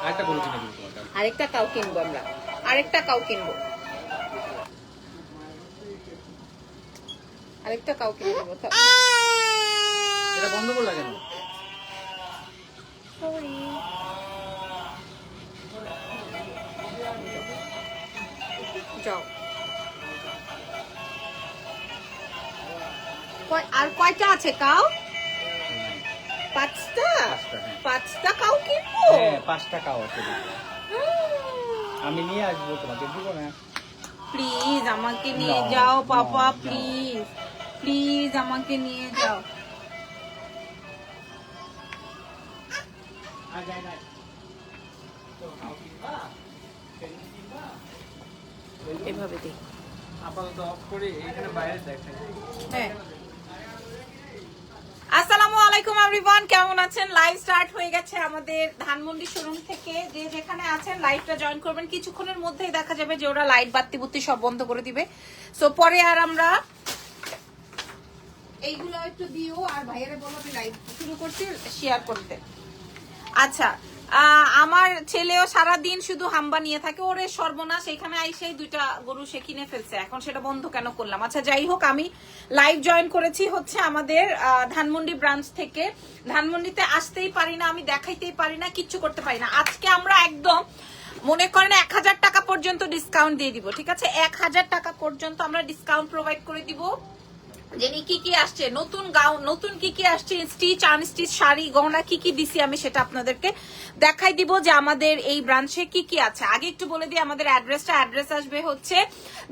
আরেকটা গরু কিনে দিব তোমাকে। আরেকটা কাউ কিনবো আমরা, আরেকটা কাউ কিনবো, আরেকটা কাউ কিনে দেবো। এটা বন্ধ করে লাগে না। সরি, যাও। আর কয়টা আছে কাউ? 5টা? 5টা কাউ কিনবো? হ্যাঁ 5টা কাউ আছে। আমি নিয়ে আসবো, তোমাকে দিব না। প্লিজ আমাকে নিয়ে যাও পাপা, প্লিজ প্লিজ আমাকে নিয়ে যাও। এভাবে দিই আপাতত অফ করে এখানে বাইরে দেখেন। হ্যাঁ। আসসালামু আলাইকুম এভরিওয়ান, কেমন আছেন? লাইভ স্টার্ট হয়ে গেছে আমাদের ধানমন্ডি শোরুম থেকে। যে যেখানে আছেন লাইভটা জয়েন করবেন, কিছুক্ষণের মধ্যেই দেখা যাবে যে ওরা লাইট বাতি বুত্তি সব বন্ধ করে দিবে। সো পরে আর আমরা এইগুলো একটু দিও, আর ভাইয়ারে বলো আমি লাইভ শুরু করছি, শেয়ার করতে। আচ্ছা, আমার ছেলেও সারাদিন শুধু হাম্বা নিয়ে থাকে, ওরে সর্বনাশ। এখানে আইসেই 2টা গরু সে কিনে ফেলছে, এখন সেটা বন্ধ কেন করলাম। আচ্ছা যাই হোক, আমি লাইভ জয়েন করেছি হচ্ছে আমাদের ধানমন্ডি ব্রাঞ্চ থেকে। ধানমন্ডিতে আসতেই পারি না, আমি দেখাইতেই পারি না, কিচ্ছু করতে পারি না। আজকে আমরা একদম মনে করেন 1000 টাকা পর্যন্ত ডিসকাউন্ট দিয়ে দিব, ঠিক আছে? 1000 টাকা পর্যন্ত আমরা ডিসকাউন্ট প্রোভাইড করে দিব। জেনি কি কি আসছে, নতুন গাউন, নতুন কি কি আসছে, স্টিচ আনস্টিচ শাড়ি গহনা কি কি দিছি আমি সেটা আপনাদেরকে দেখাই দিব যে আমাদের এই ব্রাঞ্চে কি কি আছে। আগে একটু বলে দিই আমাদের অ্যাড্রেসটা। অ্যাড্রেস আসবে হচ্ছে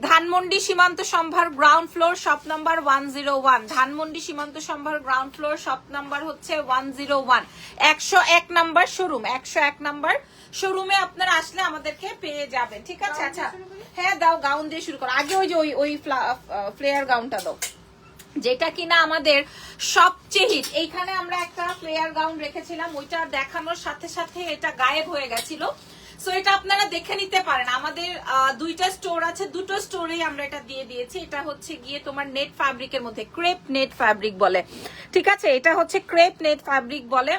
ধানমন্ডি সীমান্ত সম্ভার ground floor shop number 101। Dhanmondi সীমান্ত সম্ভার গ্রাউন্ড ফ্লোর শপ নাম্বার হচ্ছে 101, 101 নাম্বার শোরুম, 101 নাম্বার শোরুমে আপনারা আসলে আমাদেরকে পেয়ে যাবেন, ঠিক আছে? আচ্ছা হ্যাঁ দাও, গাউন দিয়ে শুরু করো। আগে ওই যে ওই ফ্লেয়ার গাউনটা দাও, যেটা কিনা আমাদের সবচেয়ে হিট। এইখানে আমরা একটা ফ্লেয়ার গাউন রেখেছিলাম, ওইটা দেখানোর সাথে সাথে এটা গায়েব হয়ে গেছিল। সো এটা আপনারা দেখে নিতে পারেন। আমাদের 2টা স্টোর আছে, 2টো স্টোরেই আমরা এটা দিয়ে দিয়েছি। এটা হচ্ছে গিয়ে তোমার নেট ফ্যাব্রিকের মধ্যে, ক্রেপ নেট ফ্যাব্রিক বলে, ঠিক আছে? এটা হচ্ছে ক্রেপ নেট ফ্যাব্রিক বলে।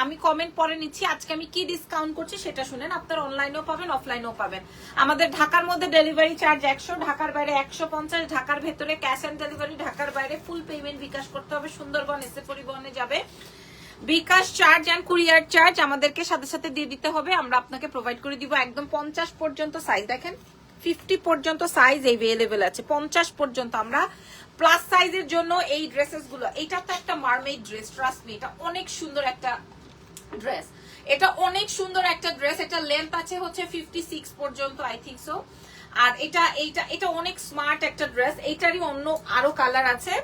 আমি কমেন্ট পরে নিচ্ছি। আজকে আমি কি ডিসকাউন্ট করছি সেটা শুনেন, আপনারা অনলাইনেও পাবেন অফলাইনেও পাবেন। আমাদের ঢাকার মধ্যে ডেলিভারি চার্জ 100, ঢাকার বাইরে 150, ঢাকার ভেতরে ক্যাশ অন ডেলিভারি, ঢাকার বাইরে ফুল পেমেন্ট বিকাশ করতে হবে। সুন্দরবন এসে পরিবহনে যাবে, বিকাশ চার্জ এন্ড কুরিয়ার চার্জ আমাদেরকে সাথে সাথে দিয়ে দিতে হবে। আমরা আপনাকে প্রোভাইড করে দিব। একদম 50 পর্যন্ত সাইজ, দেখেন 50 পর্যন্ত সাইজ এভেলেবেল আছে, 50 পর্যন্ত। আমরা প্লাস সাইজের জন্য এই ড্রেসেস গুলো, এটা তো একটা মারমেড ড্রেস, ট্রাস্ট মি, এটা অনেক সুন্দর একটা ড্রেস, এটা অনেক সুন্দর একটা ড্রেস। এটা লেন্থ আছে হচ্ছে 56 পর্যন্ত, আই থিঙ্ক সো। আর এটা অনেক স্মার্ট একটা ড্রেস। এইটারই অন্য আরো কালার আছে।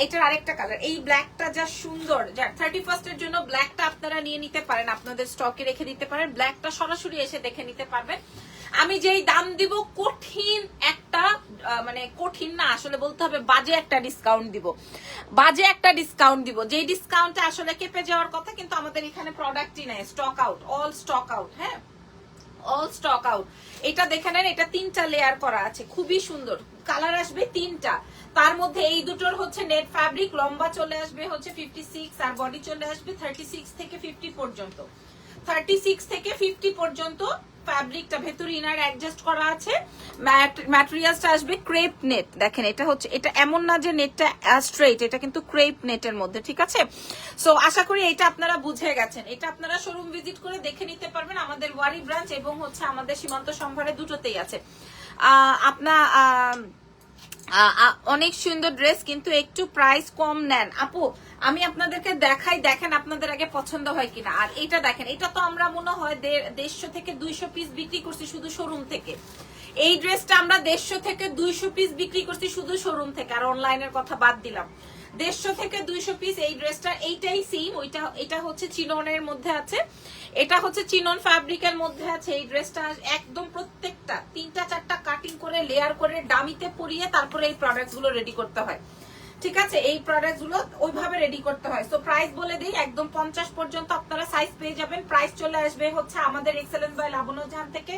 এটার আরেকটা কালার, এই ব্ল্যাকটা যা সুন্দর, যা 31st এর জন্য ব্ল্যাকটা আপনারা নিয়ে নিতে পারেন, আপনাদের স্টকে রেখে দিতে পারেন। ব্ল্যাকটা সরাসরি এসে দেখে নিতে পারবেন। আমি যেই দাম দিব, কঠিন একটা মানে কঠিন না, আসলে বলতে হবে বাজে একটা ডিসকাউন্ট দিব, বাজে একটা ডিসকাউন্ট দিব। যেই ডিসকাউন্টে আসলে কেঁপে যাওয়ার কথা, কিন্তু আমাদের এখানে প্রোডাক্টই নাই, stock out, all stock out. হ্যাঁ, অল স্টক আউট। এটা দেখে নেন, এটা 3টা লেয়ার করা আছে, খুবই সুন্দর। কালার আসবে 3টা, তার মধ্যে এই দুটোর হচ্ছে নেট ফ্যাব্রিক, লম্বা চলে আসবে হচ্ছে 56 আর বডি চলে আসবে 36 থেকে 50 পর্যন্ত, 36 থেকে 50 পর্যন্ত। ফ্যাব্রিকটা ভেতরে ইনার অ্যাডজাস্ট করা আছে। ম্যাটেরিয়ালসটা আসবে ক্রেপ নেট। দেখেন এটা হচ্ছে, এটা এমন না যে নেটটা স্ট্রেট, এটা কিন্তু ক্রেপ নেটের মধ্যে, ঠিক আছে? সো আশা করি এটা আপনারা বুঝে গেছেন। এটা আপনারা শোরুম ভিজিট করে দেখে নিতে পারবেন। আমাদের ওয়ারি ব্রাঞ্চ এবং হচ্ছে আমাদের সীমান্ত সম্ভারে দুটোতেই আছে। আপনার অনেক সুন্দর ড্রেস, কিন্তু একটু প্রাইস কম নেন। আপু আমি আপনাদেরকে দেখাই, দেখেন আপনাদের আগে পছন্দ হয় কিনা। আর এটা দেখেন, এটা তো আমরা মনে হয় 150 থেকে 200 পিস বিক্রি করছি শুধু শোরুম থেকে। এই ড্রেসটা আমরা 150 থেকে 200 পিস বিক্রি করছি শুধু শোরুম থেকে, আর অনলাইনের কথা বাদ দিলাম। 150 থেকে 200 পিস এই ড্রেসটা, এইটাই সেম। এটা হচ্ছে চিননের মধ্যে আছে, এটা হচ্ছে চিনন ফ্যাব্রিকের মধ্যে আছে। এই ড্রেসটা একদম প্রত্যেকটা 3টা 4টা কাটিং করে লেয়ার করে ডামিতে পরিয়ে তারপরে এই প্রোডাক্ট গুলো রেডি করতে হয়, ঠিক আছে? এই প্রোডাক্ট গুলো ওইভাবে রেডি করতে হয়। সো প্রাইস বলে দিই, একদম 50 পর্যন্ত আপনারা সাইজ পেয়ে যাবেন। প্রাইস চলে আসবে হচ্ছে আমাদের এক্সেলেন্স বাই লাবণ্য জাহান থেকে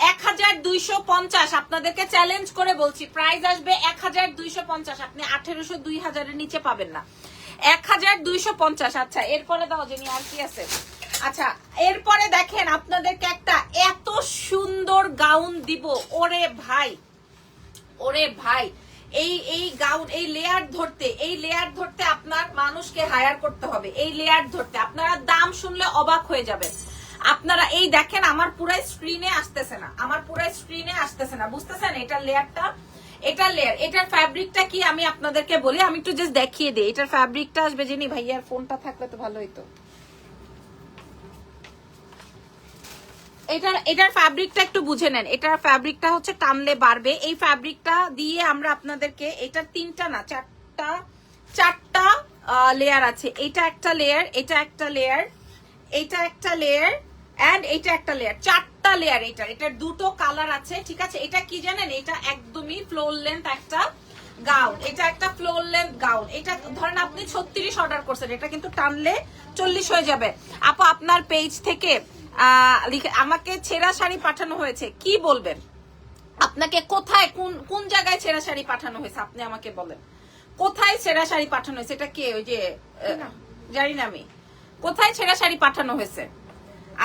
1250। আপনাদেরকে চ্যালেঞ্জ করে বলছি, প্রাইস আসবে 1250। আপনি 1800 2000 এর নিচে পাবেন না, 1250। আচ্ছা এরপরে দাও জেনি, আর কি আছে? আচ্ছা, এরপরে দেখেন আপনাদেরকে একটা এত সুন্দর গাউন দিব। ওরে ভাই, ওরে ভাই, এই গাউন, এই লেয়ার ধরতে আপনার মানুষকে হায়ার করতে হবে। এই লেয়ার ধরতে আপনারা দাম শুনলে অবাক হয়ে যাবেন। আপনারা এই দেখেন, আমার পুরো স্ক্রিনে আসতেছে না, বুঝতেছেন? এটার লেয়ারটা, এটার ফ্যাব্রিকটা কি আমি আপনাদেরকে বলি, আমি একটু জাস্ট দেখিয়ে দিই। এটার ফ্যাব্রিকটা আসবে, জেনি ভাইয়ার ফোনটা থাকলে তো ভালো হইতো। এটার ফ্যাব্রিকটা একটু বুঝে নেন। এটার ফ্যাব্রিকটা হচ্ছে টানলে বাড়বে। এই ফ্যাব্রিকটা দিয়ে আমরা আপনাদেরকে, এটার 3টা না 4টা লেয়ার আছে। এটা একটা লেয়ার, এটা একটা লেয়ার, এটা একটা লেয়ার এন্ড এটা একটা লেয়ার, 4টা লেয়ার। এটার 2টো কালার আছে, ঠিক আছে? এটা কি জানেন, এটা একদমই ফ্লোর লেন্থ একটা গাউন। এটা একটা ফ্লোর লেন্থ গাউন। এটা ধরেন আপনি 36 অর্ডার করছেন, এটা কিন্তু টানলে 40 হয়ে যাবে। আপু আপনার পেজ থেকে আমাকে ছেঁড়া শাড়ি পাঠানো হয়েছে, কি বলবেন? আপনাকে কোথায়, কোন জায়গায় ছেঁড়া শাড়ি পাঠানো হয়েছে আপনি আমাকে বলেন। কোথায় ছেঁড়া শাড়ি পাঠানো হয়েছে? এটা কে? ওই যে জানি না আমি, কোথায় ছেঁড়া শাড়ি পাঠানো হয়েছে?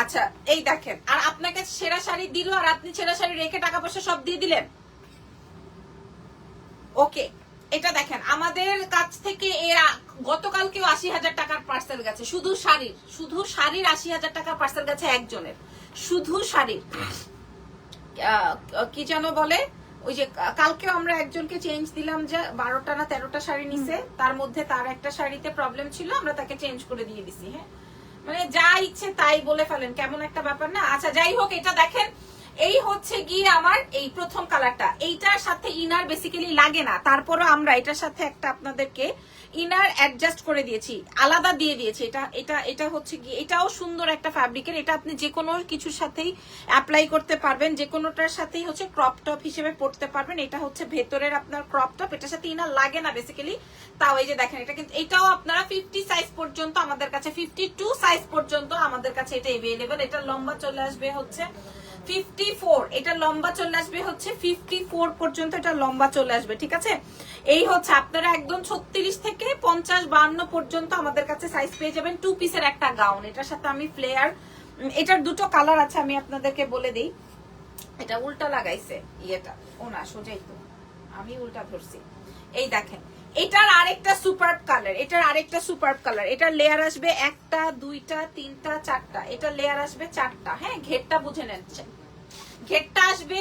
আচ্ছা এই দেখেন, আর আপনাকে ছেঁড়া শাড়ি দিল আর আপনি ছেঁড়া শাড়ি রেখে টাকা পয়সা সব দিয়ে দিলেন। ওকে, এটা দেখেন আমাদের কাছ থেকে গতকালকেও 80,000 টাকার পার্সেল গেছে, শুধু শাড়ির 80,000 টাকার পার্সেল গেছে একজনের, শুধু শাড়ির। কি যেন বলে, ওই যে কালকেও আমরা একজনকে চেঞ্জ দিলাম, যে 12টা না 13টা শাড়ি নিছে, তার মধ্যে তার একটা শাড়িতে প্রবলেম ছিল, আমরা তাকে চেঞ্জ করে দিয়ে দিছি। হ্যাঁ, মানে যা ইচ্ছে তাই বলে ফেলেন, কেমন একটা ব্যাপার না? আচ্ছা যাই হোক, এটা দেখেন, এই হচ্ছে গিয়ে আমার এই প্রথম কালারটা। এইটার সাথে ইনার বেসিক্যালি লাগে না, তারপরও আমরা এটার সাথে একটা আপনাদেরকে ইনার অ্যাডজাস্ট করে দিয়েছি, আলাদা দিয়ে দিয়েছি। এটা হচ্ছে গিয়ে, এটাও সুন্দর একটা ফ্যাব্রিকের। এটা আপনি যে কোনো কিছুর সাথেই অ্যাপ্লাই করতে পারবেন, যে কোনোটার সাথেই হচ্ছে ক্রপ টপ হিসেবে পরতে পারবেন। এটা হচ্ছে ভেতরের আপনার ক্রপ টপ, এটার সাথে ইনার লাগে না বেসিক্যালি। তাও এই যে দেখেন, এটা কিন্তু এটাও আপনারা 50 সাইজ পর্যন্ত আমাদের কাছে, 52 সাইজ পর্যন্ত আমাদের কাছে এটা এভেলেবল। এটা লম্বা চলে আসবে হচ্ছে 54, এটা লম্বা চলে আসবে হচ্ছে 54 পর্যন্ত, এটা লম্বা চলে আসবে, ঠিক আছে? এই হচ্ছে আপনারা একদম 36 থেকে 50-52 পর্যন্ত আমাদের কাছে সাইজ পেয়ে যাবেন। 2 পিসের একটা গাউন, এটার সাথে আমি ফ্লেয়ার, এটার 2টো কালার আছে, আমি আপনাদেরকে বলে দিই। এটা উল্টা লাগাইছে, ইয়েটা ও না সোজাই তো, আমি উল্টা ধরছি। এই দেখেন, এটার আরেকটা সুপারব কালার, এটার লেয়ার আসবে 1টা 2টা 3টা 4টা, এটা লেয়ার আসবে 4টা। হ্যাঁ, ঘেরটা বুঝে নেন, ঘেরটা আসবে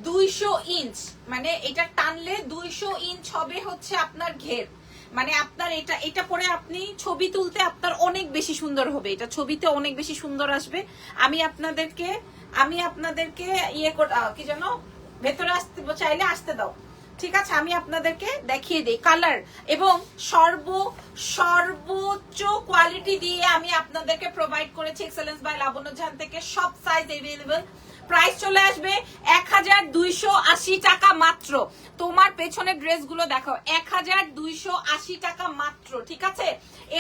200 ইঞ্চ, মানে এটা টানলে 200 ইঞ্চ হবে হচ্ছে আপনার ঘের। মানে আপনার এটা পরে আপনি ছবি তুলতে আপনার অনেক বেশি সুন্দর হবে, এটা ছবিতে অনেক বেশি সুন্দর আসবে। আমি আপনাদেরকে ইয়ে কি যেন, ভেতরে আসতে চাইলে আসতে দাও, ঠিক আছে? আমি আপনাদেরকে দেখিয়ে দিই কালার, এবং সর্বোচ্চ কোয়ালিটি দিয়ে আমি আপনাদেরকে প্রোভাইড করেছি এক্সেলেন্স বাই লাবণ্য জাহান থেকে। সব সাইজ এভেলেবল। প্রাইস চলে আসবে 1280 টাকা মাত্র। তোমার পেছনের ড্রেসগুলো দেখো, 1280 টাকা মাত্র, ঠিক আছে?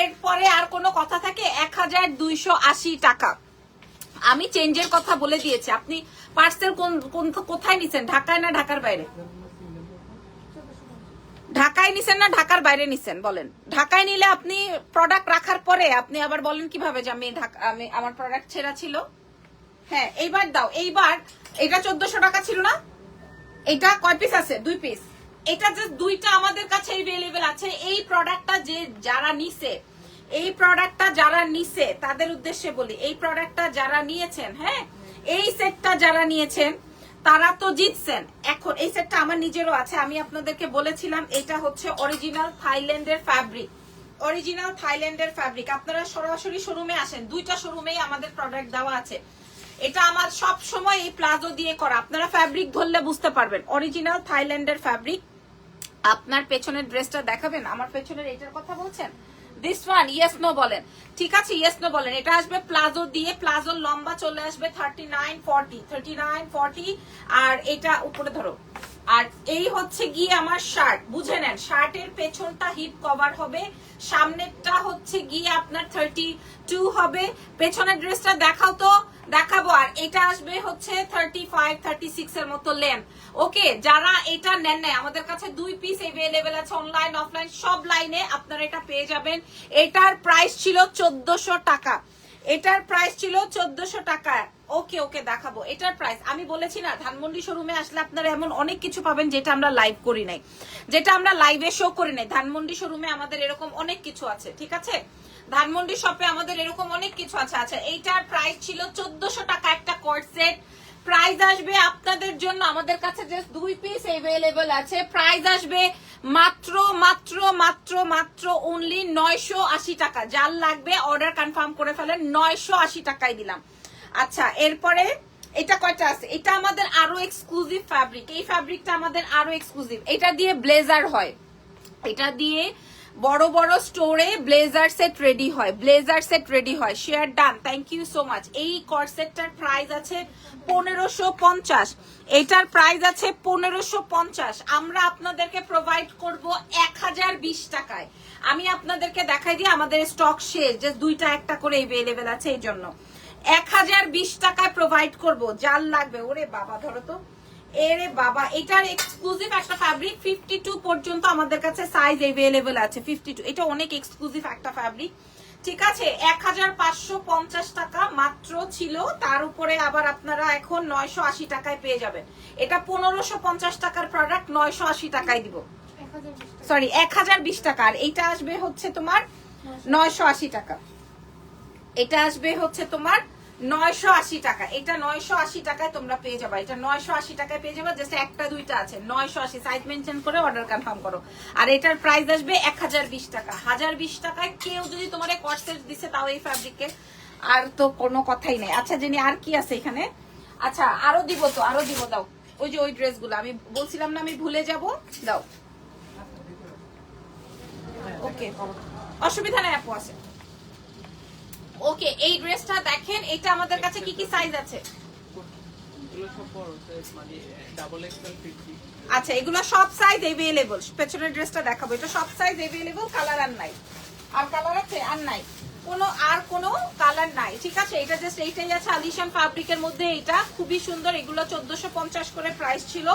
এরপরে আর কোনো কথা থাকে? 1280 টাকা। আমি চেঞ্জের কথা বলে দিয়েছি। আপনি পার্সেল কোথায় নিছেন? ঢাকায় না ঢাকার বাইরে? ঢাকায় নিছেন না ঢাকার বাইরে নিছেন বলেন? ঢাকায় নিলে আপনি প্রোডাক্ট রাখার পরে আপনি আবার বলেন কিভাবে যে আমি আমার প্রোডাক্ট ছেঁড়া ছিল। হ্যাঁ, এইবার দাও। এইবার এটা 1400 টাকা ছিল না? এটা কয় পিস আছে? 2 পিস। এটা জাস্ট 2টা আমাদের কাছে अवेलेबल আছে। এই প্রোডাক্টটা যারা নিছে তাদের উদ্দেশ্যে বলি, এই প্রোডাক্টটা যারা নিয়েছেন, হ্যাঁ, এই সেটটা যারা নিয়েছেন তারা তো জিতছেন। এখন এই সেটটা আমার নিজেরও আছে, আমি আপনাদেরকে বলেছিলাম এটা হচ্ছে অরিজিনাল থাইল্যান্ডের ফ্যাব্রিক। আপনারা সরাসরি শোরুমে আসেন, 2টা শোরুমেই আমাদের প্রোডাক্ট দেওয়া আছে। এটা আমার সব সময় এই প্লাজো দিয়ে করা, আপনারা ফ্যাব্রিক ধরলে বুঝতে পারবেন অরিজিনাল থাইল্যান্ডের ফ্যাব্রিক। আপনার পেছনের ড্রেসটা দেখাবেন, আমার পেছনের এটার কথা বলছেন, দিস ওয়ান, ইয়েস নো বলেন, ঠিক আছে? ইয়েস নো বলেন। এটা আসবে প্লাজো দিয়ে, প্লাজোর লম্বা চলে আসবে 39-40, আর এটা উপরে ধরো। আর এই হচ্ছে গিয়ে আমার শার্ট, বুঝে নেন, শার্টের পেছনটা হিপ কভার হবে, সামনেরটা হচ্ছে গিয়ে আপনার 32 হবে। পেছনের ড্রেসটা দেখাও তো, দেখাবো। আর এটা আসবে হচ্ছে 35-36 এর মতো লেন্থ। ওকে, যারা এটা নেন নাই, আমাদের কাছে 2 পিস अवेलेबल আছে, অনলাইন অফলাইন সব লাইনে আপনারা এটা পেয়ে যাবেন। এটার প্রাইস ছিল 1400 টাকা। এটার প্রাইস ছিল 1400 টাকা। ওকে ওকে দেখাবো এটার প্রাইস। আমি বলেছি না ধানমন্ডি শোরুমে আসলে আপনারা এমন অনেক কিছু পাবেন যেটা আমরা লাইভ করি নাই, যেটা আমরা লাইভে শো করি নাই। ধানমন্ডি শোরুমে আমাদের এরকম অনেক কিছু আছে, ঠিক আছে? ধানমন্ডি শপে আমাদের এরকম অনেক কিছু আছে। আচ্ছা এইটার প্রাইস ছিল 1400 টাকা একটা কর্ড সেট। প্রাইস আসবে আপনাদের জন্য, আমাদের কাছে জাস্ট 2 পিস अवेलेबल আছে। প্রাইস আসবে মাত্র মাত্র মাত্র মাত্র অনলি 980 টাকা। যার লাগবে অর্ডার কনফার্ম করে ফেলেন, 980 টাকায় দিলাম। আচ্ছা এরপরে এটা কয়টা আছে? এটা আমাদের আরো এক্সক্লুসিভ ফ্যাব্রিক, এই ফ্যাব্রিকটা আমাদের আরো এক্সক্লুসিভ। এটা দিয়ে ব্লেজার হয়, এটা দিয়ে বড় বড় স্টোরে ব্লেজার সেট রেডি হয়, ব্লেজার সেট রেডি হয়। Share done, thank you so much. এই কর্সেটটার প্রাইস আছে 1550, এটার প্রাইস আছে 1550। আমরা আপনাদেরকে প্রোভাইড করব 1020 টাকায়। আমি আপনাদেরকে দেখাই দিই আমাদের স্টক শেষ, যে দুইটা একটা করে अवेलेबल আছে, এই জন্য 1020 টাকায় প্রোভাইড করব। যার লাগবে, ওরে বাবা ধরো তো, এরে বাবা এটার এক্সক্লুসিভ একটা ফ্যাব্রিক 52 পর্যন্ত আমাদের কাছে সাইজ अवेलेबल আছে। 52 এটা অনেক এক্সক্লুসিভ একটা ফ্যাব্রিক, ঠিক আছে? 1550 টাকা মাত্র ছিল, তার উপরে আবার আপনারা এখন 980 টাকায় পেয়ে যাবেন। এটা 1550 টাকার প্রোডাক্ট 980 টাকায় দিব, সরি 1020 টাকা। আর এটা আসবে হচ্ছে তোমার 980 টাকা, এটা আসবে হচ্ছে তোমার 980 টাকা। এটা 980 টাকায় তোমরা পেয়ে যাবে, এটা 980 টাকায় পেয়ে যাবে। জাস্ট একটা দুইটা আছে 980, সাইজ মেনশন করে অর্ডার কনফার্ম করো। আর এটার প্রাইস আসবে 1020 টাকা। 1020 টাকায় কেউ যদি তোমার কর্সেট দিছে তাও এই ফ্যাব্রিকে, আর তো কোনো কথাই নেই। আচ্ছা জেনি আর কি আছে এখানে? আচ্ছা আরো দিব তো, আরো দিব, দাও। ওই যে ওই ড্রেসগুলো আমি বলছিলাম না আমি ভুলে যাব, দাও। ওকে অসুবিধা নাই আপু, আছে। ওকে এই ড্রেসটা দেখেন, এটা আমাদের কাছে কি কি সাইজ আছে? আচ্ছা এগুলো সব সাইজ अवेलेबल। পেছনের ড্রেসটা দেখাবো, এটা সব সাইজ अवेलेबल, কালার আর নাই। আর কালার আছে? আর নাই, কোনো কালার নাই, ঠিক আছে? এটা জাস্ট এইটাই আছে আলিশান ফ্যাব্রিকের মধ্যে। এটা খুবই সুন্দর, এগুলো 1450 করে প্রাইস ছিল।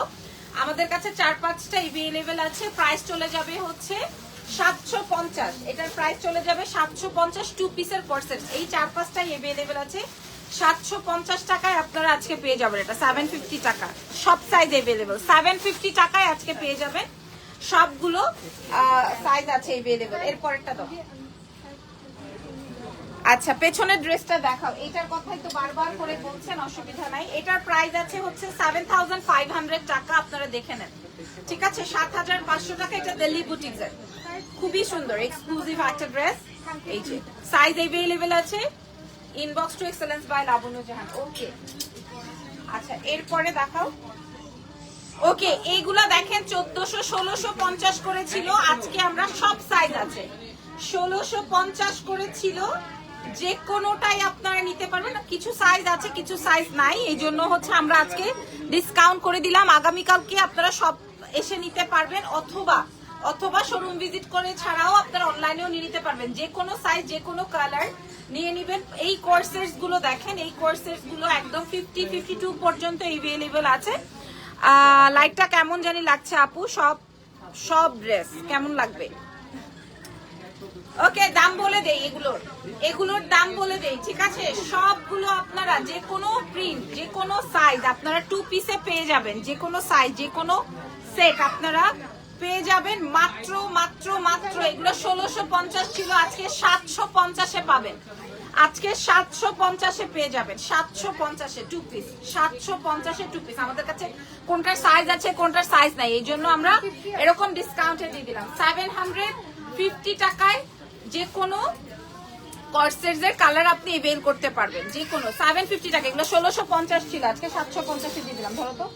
আমাদের কাছে 4-5টা अवेलेबल আছে। প্রাইস চলে যাবে হচ্ছে 750, এটার প্রাইস চলে যাবে 750। 2 পিসের কর্সেট, এই 4-5টাই अवेलेबल আছে। 750 টাকায় আপনারা আজকে পেয়ে যাবেন। এটা 750 টাকা, সব সাইজ अवेलेबल। 750 টাকায় আজকে পেয়ে যাবেন, সবগুলো সাইজ আছে अवेलेबल। এরপরেরটা দাও। আচ্ছা পেছনের ড্রেসটা দেখাও, এটার কথাই তো বারবার করে বলছেন, অসুবিধা নাই। এটার প্রাইস আছে হচ্ছে 7500 টাকা, আপনারা দেখে নেন, ঠিক আছে? 7500 টাকা। এটা দিল্লি বুটিক্সের খুবই সুন্দর এক্সক্লুসিভ একটা ড্রেস। এই যে সাইজ अवेलेबल আছে, ইনবক্স টু এক্সেলেন্স বাই লাবণ্য জাহান। ওকে আচ্ছা এরপরে দেখাও। ওকে এইগুলা দেখেন 1400 1650 করে ছিল, আজকে আমরা সব সাইজ আছে। 1650 করে ছিল, যে কোনোটাই আপনারা নিতে পারবেন। কিছু সাইজ আছে কিছু সাইজ নাই, এই জন্য হচ্ছে আমরা আজকে ডিসকাউন্ট করে দিলাম। আগামীকালকে আপনারা সব এসে নিতে পারবেন, অথবা শোরুম ভিজিট করে ছাড়াও আপনারা অনলাইনেও নিয়ে নিতে পারবেন। যে কোনো সাইজ যে কোনো কালার নিয়ে নিবেন। এই কোর্সেস গুলো দেখেন, এই কোর্সেস গুলো একদম 50-52 পর্যন্ত अवेलेबल আছে। লাইটটা কেমন জানি লাগছে আপু? সব ড্রেস কেমন লাগবে? ওকে দাম বলে দেই, এগুলোর দাম বলে দেই, ঠিক আছে? সবগুলো আপনারা যে কোনো প্রিন্ট যে কোনো সাইজ আপনারা 2 পিসে পেয়ে যাবেন। যে কোনো সাইজ যে কোনো সেট আপনারা পেয়ে যাবেন মাত্র মাত্র মাত্র। এগুলো 1650 ছিল, আজকে 750-এ পাবেন। আজকে 750-এ পেয়ে যাবেন, 750-এ 2 পিস, 750-এ 2 পিস। আমাদের কাছে কোনটার সাইজ আছে কোনটার সাইজ নাই, এই জন্য আমরা এরকম ডিসকাউন্টে দিয়ে দিলাম। 750 টাকায় যে কোনো কর্সেটের কালার আপনি এভেল করতে পারবেন, যে কোনো 750 টাকা। এগুলো 1650 ছিল, আজকে 750-এ দিয়ে দিলাম। ধরো তো।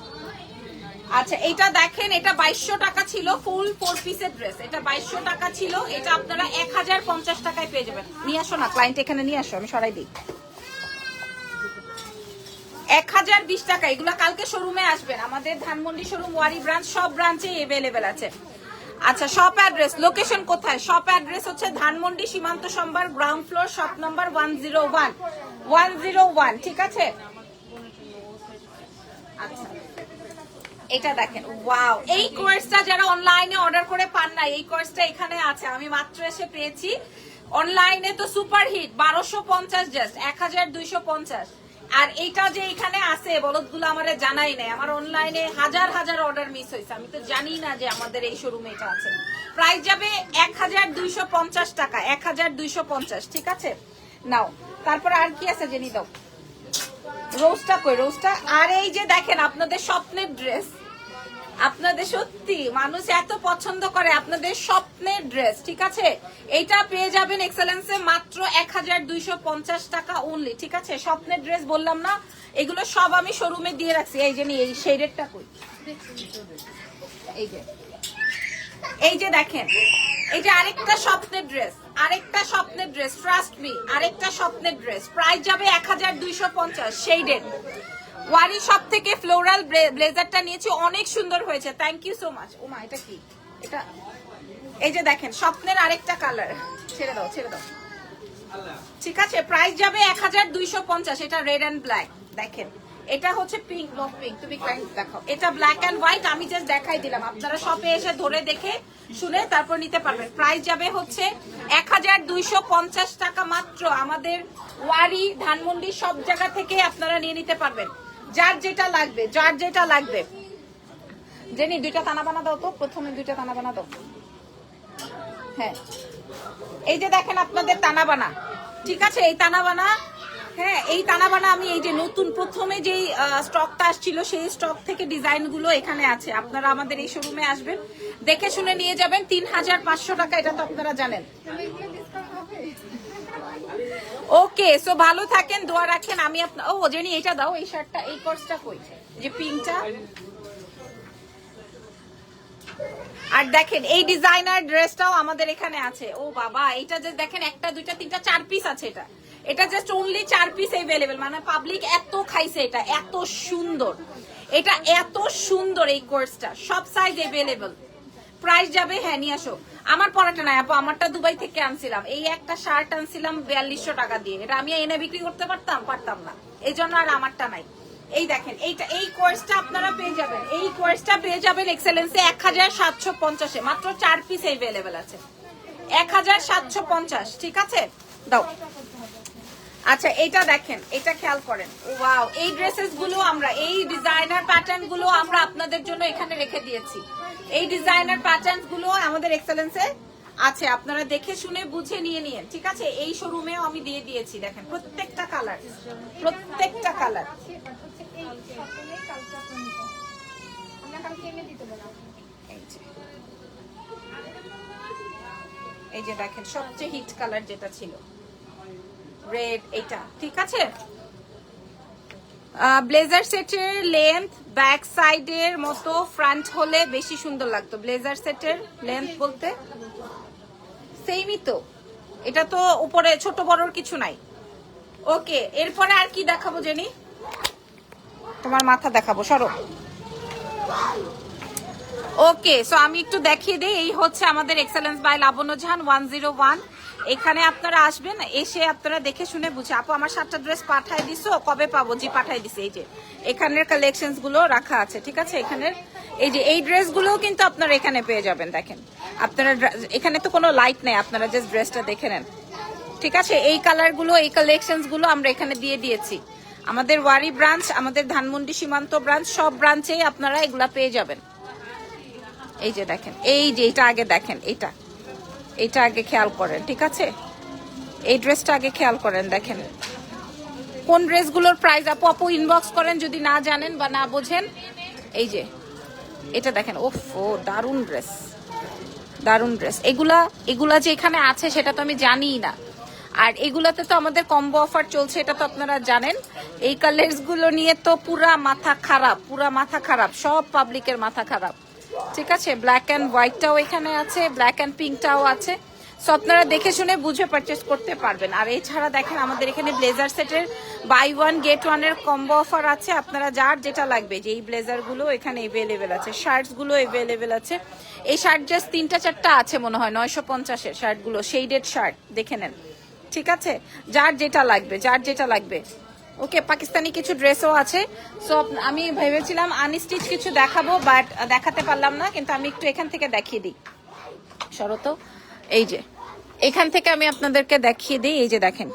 আচ্ছা এটা দেখেন, এটা 2200 টাকা ছিল, ফুল 4 পিসের ড্রেস। এটা 2200 টাকা ছিল, এটা আপনারা 1050 টাকায় পেয়ে যাবেন। নিয়ে আসো না ক্লায়েন্ট, এখানে নিয়ে আসো, আমি সরাই দিই। 1020 টাকা। এগুলো কালকে শোরুমে আসবেন, আমাদের ধানমন্ডি শোরুম, ওয়ারি ব্রাঞ্চ, সব ব্রাঞ্চে अवेलेबल আছে। আচ্ছা শপ অ্যাড্রেস, লোকেশন কোথায়? শপ অ্যাড্রেস হচ্ছে ধানমন্ডি সীমান্ত সম্ভার, গ্রাউন্ড ফ্লোর, শপ নাম্বার 101, ঠিক আছে? আচ্ছা এটা দেখেন, ওয়াও, এই কোর্সটা যারা অনলাইনে অর্ডার করে পান না, এই কোর্সটা এখানে আছে, আমি মাত্র এসে পেয়েছি। অনলাইনে তো সুপার হিট 1250 জাস্ট 1250। আর এইটা যে এখানে আছে বলদগুলো আমারে জানাই নাই, আমার অনলাইনে হাজার হাজার অর্ডার মিস হয়েছে, আমি তো জানি না যে আমাদের এই শোরুমে এটা আছে। প্রাইস যাবে 1250 টাকা, 1250, ঠিক আছে। নাও তারপর আর কি আছে জেনে দাও। রোজটা কই, রোজটা। আর এই যে দেখেন আপনাদের স্বপ্নের ড্রেস, আপনাদের সত্যি মানুষ এত পছন্দ করে আপনাদের স্বপ্নের ড্রেস, ঠিক আছে। এইটা পেয়ে যাবেন এক্সেলেন্সে মাত্র 1250 টাকা অনলি, ঠিক আছে। স্বপ্নের ড্রেস বললাম না, এগুলো সব আমি শোরুমে দিয়ে রাখছি। এই যে এই শেডেরটা কই, এই যে দেখেন, এই যে আরেকটা স্বপ্নের ড্রেস, আরেকটা স্বপ্নের ড্রেস, ট্রাস্ট মি, আরেকটা স্বপ্নের ড্রেস। প্রাইস যাবে 1250 শেডেড। ওয়ারি শপ থেকে ফ্লোরাল ব্লেজারটা নিয়েছি, অনেক সুন্দর হয়েছে, থ্যাংক ইউ সো মাচ। ওমা এটা কি, এটা এই যে দেখেন স্বপ্নের আরেকটা কালার, ছেড়ে দাও ছেড়ে দাও, ঠিক আছে। প্রাইস যাবে 1250, এটা রেড এন্ড ব্ল্যাক। দেখেন এটা হচ্ছে পিঙ্ক, নো পিঙ্ক, তুমি ক্লায়েন্ট দেখাও। এটা ব্ল্যাক এন্ড হোয়াইট, আমি জাস্ট দেখাই দিলাম, আপনারা শপে এসে ধরে দেখে শুনে তারপর নিতে পারবেন। প্রাইস যাবে হচ্ছে 1250 টাকা মাত্র। আমাদের ওয়ারি, ধানমন্ডি সব জায়গা থেকে আপনারা নিয়ে নিতে পারবেন, যার যেটা লাগবে, যার যেটা লাগবে। জেনি দুইটা তানা বানা দাও তো, প্রথমে দুইটা তানা বানা দাও। হ্যাঁ এই যে দেখেন আপনাদের তানা বানা, ঠিক আছে। এই তানা বানা, হ্যাঁ এই তানা বানা আমি এই যে নতুন প্রথমে যেই স্টকটা আসছিল সেই স্টক থেকে ডিজাইন গুলো এখানে আছে। আপনারা আমাদের এই শোরুমে আসবেন, দেখে শুনে নিয়ে যাবেন। 3500 টাকা, এটা তো আপনারা জানেন। ওকে, সো ভালো থাকেন, দোয়া রাখেন। আমি আপনার ও জেনি এটা দাও, এই শার্টটা, এই কোর্সটা কই, যে পিঙ্কটা। আর দেখেন এই ডিজাইনার ড্রেসটাও আমাদের এখানে আছে। ও বাবা, এটা যে দেখেন একটা দুইটা তিনটা 4 পিস আছে। এটা এটা জাস্ট অনলি 4 পিস अवेलेबल, মানে পাবলিক এত খাইছে, এটা এত সুন্দর, এটা এত সুন্দর। এই কোর্সটা সব সাইজ अवेलेबल। প্রাইস যাবে, হ্যাঁ নিয়ে আসো। আমার পরাটা নাই আপু, আমারটা দুবাই থেকে আনছিলাম। এই একটা শার্ট আনছিলাম 4200 টাকা দিয়ে, এটা আমি এনে বিক্রি করতে পারতাম না, এই জন্য আর আমারটা নাই। এই দেখেন এইটা, এই কোর্সটা আপনারা পেয়ে যাবেন, এই কোর্সটা পেয়ে যাবেন এক্সেলেন্সে 1750 এ, মাত্র 4 পিস अवेलेबल আছে, 1750, ঠিক আছে। দাও। আচ্ছা এটা দেখেন, এটা খেয়াল করেন, ওয়াও। এই ড্রেসেস গুলো আমরা, এই ডিজাইনার প্যাটার্ন গুলো আমরা আপনাদের জন্য এখানে রেখে দিয়েছি। এই ডিজাইনার প্যাটার্ন গুলো আমাদের এক্সেলেন্সে আছে, আপনারা দেখে শুনে বুঝে নিয়ে নিন, ঠিক আছে। এই শোরুমেও আমি দিয়ে দিয়েছি, দেখেন প্রত্যেকটা কালার, প্রত্যেকটা কালার। এই যে দেখেন সবচেয়ে হিট কালার যেটা ছিল রেড, এইটা, ঠিক আছে। ব্লেজার সেটের লেন্থ ব্যাক সাইডের মতো ফ্রন্ট হলে বেশি সুন্দর লাগতো। ব্লেজার সেটের লেন্থ বলতে সেমই তো, এটা তো উপরে ছোট বড়র কিছু নাই। ওকে, এরপরে আর কি দেখাবো জেনি? তোমার মাথা দেখাবো, সরো। ওকে, সো আমি একটু দেখিয়ে দিই। এই হচ্ছে আমাদের এক্সেলেন্স বাই লাবণ্য জাহান 101। এখানে আপনারা আসবেন, এসে আপনারা দেখে শুনে বুঝে। আপু আমার 7টা ড্রেস পাঠাই দিছো, কবে পাবো? জি পাঠাই দিছি। এই যে এখানের কালেকশনস গুলো রাখা আছে, ঠিক আছে। এখানের এই যে এই ড্রেস গুলো কিন্তু আপনারা এখানে পেয়ে যাবেন। দেখেন আপনারা, এখানে তো কোনো লাইট নেই, আপনারা জাস্ট ড্রেসটা দেখে নেন, ঠিক আছে। এই কালার গুলো, এই কালেকশনস গুলো আমরা এখানে দিয়ে দিয়েছি। আমাদের ওয়ারি ব্রাঞ্চ, আমাদের ধানমন্ডি সীমান্ত ব্রাঞ্চ, সব ব্রাঞ্চেই আপনারা এগুলা পেয়ে যাবেন। এই যে দেখেন, এই যে এটা আগে দেখেন, এটা আগে খেয়াল করেন, ঠিক আছে। এই ড্রেসটা আগে খেয়াল করেন, দেখেন কোন ড্রেসগুলোর প্রাইস। আপু ইনবক্স করেন যদি না জানেন বা না বোঝেন। এই যে এটা দেখেন, ওফ, ও দারুন ড্রেস, দারুন ড্রেস। এগুলা যে এখানে আছে সেটা তো আমি জানিই না। আর এগুলাতে তো আমাদের কম্বো অফার চলছে, এটা তো আপনারা জানেন। এই কালার্স গুলো নিয়ে তো পুরা মাথা খারাপ, পুরা মাথা খারাপ, সব পাবলিকের মাথা খারাপ, ঠিক আছে। ব্ল্যাক অ্যান্ড হোয়াইটটাও এখানে আছে, ব্ল্যাক অ্যান্ড পিঙ্কটাও আছে। সো আপনারা দেখে শুনে বুঝে পারচেস করতে পারবেন। আর এছাড়া দেখেন আমাদের এখানে ব্লেজার সেটের বাই 1 গেট 1 এর কম্বো অফার আছে। আপনারা যার যেটা লাগবে, যে এই ব্লেজার গুলো এখানে अवेलेबल আছে, শার্টস গুলো अवेलेबल আছে। এই শার্ট জাস্ট 3টা 4টা আছে মনে হয়, 950 এর শার্ট গুলো, শেডেড শার্ট, দেখে নেন, ঠিক আছে। যার যেটা লাগবে, যার যেটা লাগবে। ওকে, পাকিস্তানি কিছু ড্রেসও আছে। সো আমি ভেবেছিলাম আনস্টিচ কিছু দেখাবো, বাট দেখাতে পারলাম না, কিন্তু আমি একটু এখান থেকে দেখিয়ে দিই। শরত, এই যে এখান থেকে আমি আপনাদেরকে দেখিয়ে দিই, এই যে দেখেন,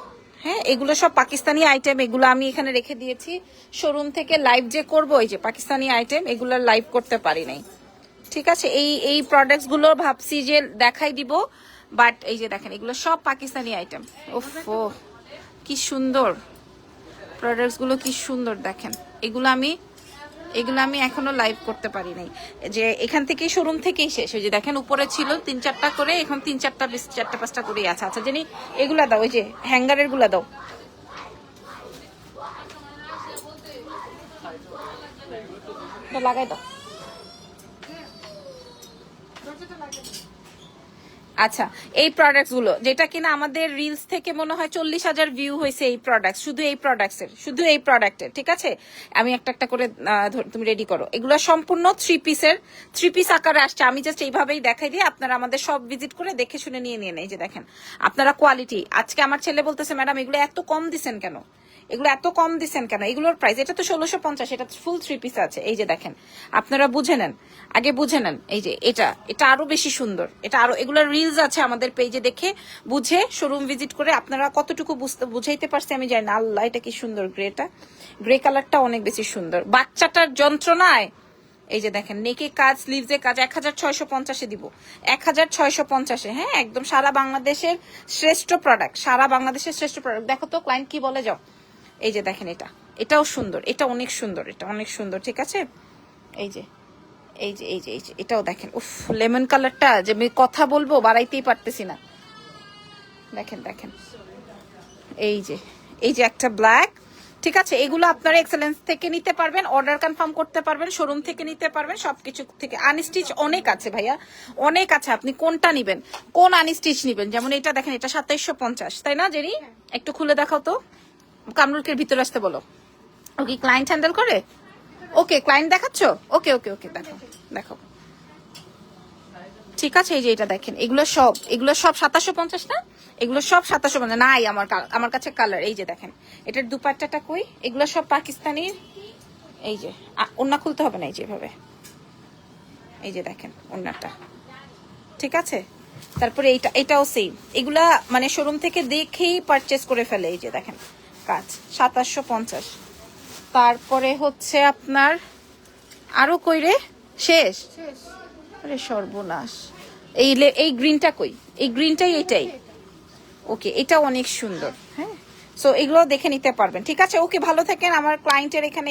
হ্যাঁ এগুলো সব পাকিস্তানি আইটেম, এগুলো আমি এখানে রেখে দিয়েছি শোরুম থেকে লাইভ যে করব, এই যে পাকিস্তানি আইটেম এগুলো লাইভ করতে পারি নাই, ঠিক আছে। এই প্রোডাক্টস গুলো ভাবছি যে দেখাই দিব, বাট এই যে দেখেন এগুলো সব পাকিস্তানি আইটেম। ওফো কি সুন্দর প্রোডাক্টস গুলো, কি সুন্দর দেখেন। এগুলো আমি এখনো লাইভ করতে পারি নাই, যে এখান থেকে শোরুম থেকেই শেষ। ওই যে দেখেন উপরে ছিল 3-4টা করে, এখন 3-4টা 4টা-5টা করেই আছে। আচ্ছা জানি এগুলা দাও, ওই যে হ্যাঙ্গারের গুলা দাও, লাগাই দাও। আচ্ছা এই প্রোডাক্টস গুলো যেটা কিনা আমাদের রিলস থেকে মনে হয় 40,000 ভিউ হয়েছে এই প্রোডাক্ট, শুধু এই প্রোডাক্টের, ঠিক আছে। আমি একটা একটা করে তুমি রেডি করো। এগুলো সম্পূর্ণ 3 পিস আকারে আসছে। আমি জাস্ট এইভাবেই দেখাই দিই, আপনারা আমাদের সব ভিজিট করে দেখে শুনে নিয়ে নেন। এই যে দেখেন আপনারা কোয়ালিটি, আজকে আমার ছেলে বলতেছে ম্যাডাম এগুলো এত কম দিচ্ছেন কেন, এগুলোর প্রাইস, এটা তো 1650, এটা ফুল 3 পিস আছে। এই যে দেখেন আপনারা বুঝে নেন, আগে বুঝে নেন। এই যে এটা আরো বেশি সুন্দর, এটা আরো, এগুলোর রিলস আছে আমাদের পেজে, দেখে বুঝে শোরুম ভিজিট করে আপনারা কতটুকু বুঝাইতে পারছি আমি জানি না। আল্লাহ এটা কি সুন্দর, গ্রে কালারটা অনেক বেশি সুন্দর। বাচ্চাটার যন্ত্রণায় এই যে দেখেন নেকে কাজ, স্লিভসে কাজ, 1650-এ দিব, 1650-এ। হ্যাঁ একদম সারা বাংলাদেশের শ্রেষ্ঠ প্রোডাক্ট, দেখো তো ক্লায়েন্ট কি বলে, যাও। এই যে দেখেন এটাও সুন্দর, এটা অনেক সুন্দর, ঠিক আছে। এই যে এটাও দেখেন, উফ লেমন কালারটা, যে আমি কথা বলবো বাড়াইতেই পারতেছি না। দেখেন এই যে একটা ব্ল্যাক, ঠিক আছে। এগুলো আপনারা এক্সেলেন্স থেকে নিতে পারবেন, অর্ডার কনফার্ম করতে পারবেন, শোরুম থেকে নিতে পারবেন, সবকিছু থেকে। আনস্টিচ অনেক আছে ভাইয়া, অনেক আছে। আপনি কোনটা নিবেন, কোন আনস্টিচ নিবেন? যেমন এটা দেখেন, এটা 2750, তাই না জেরি? একটু খুলে দেখাও তো, কামরুলকে ভিতরে আসতে বলো। ও কি ক্লায়েন্ট হ্যান্ডেল করে? ওকে ক্লায়েন্ট দেখাচ্ছ, ওকে দেখো, ঠিক আছে। এই যে এটা দেখেন, এগুলো সব 2750 না, এগুলো সব 2750 নাই আমার কাছে কালার। এই যে দেখেন এটার দুপাট্টাটা কই, এগুলো সব পাকিস্তানির। এই যে ওন্না খুলতে হবে না, এই যে এভাবে, এই যে দেখেন ওন্নাটা, ঠিক আছে। তারপরে এটাও সেম, এগুলা মানে শোরুম থেকে দেখেই পারচেস করে ফেলে। এই যে দেখেন কাজ 2750। তারপরে হচ্ছে আপনার আরো কইরে শেষ, আরে সর্বনাশ। এই গ্রিনটা কই, এই গ্রিনটাই, এটাই ওকে, এটা অনেক সুন্দর। হ্যাঁ সো এগুলো দেখে নিতে পারবেন, ঠিক আছে। ওকে ভালো থাকেন, আমার ক্লায়েন্টের এখানে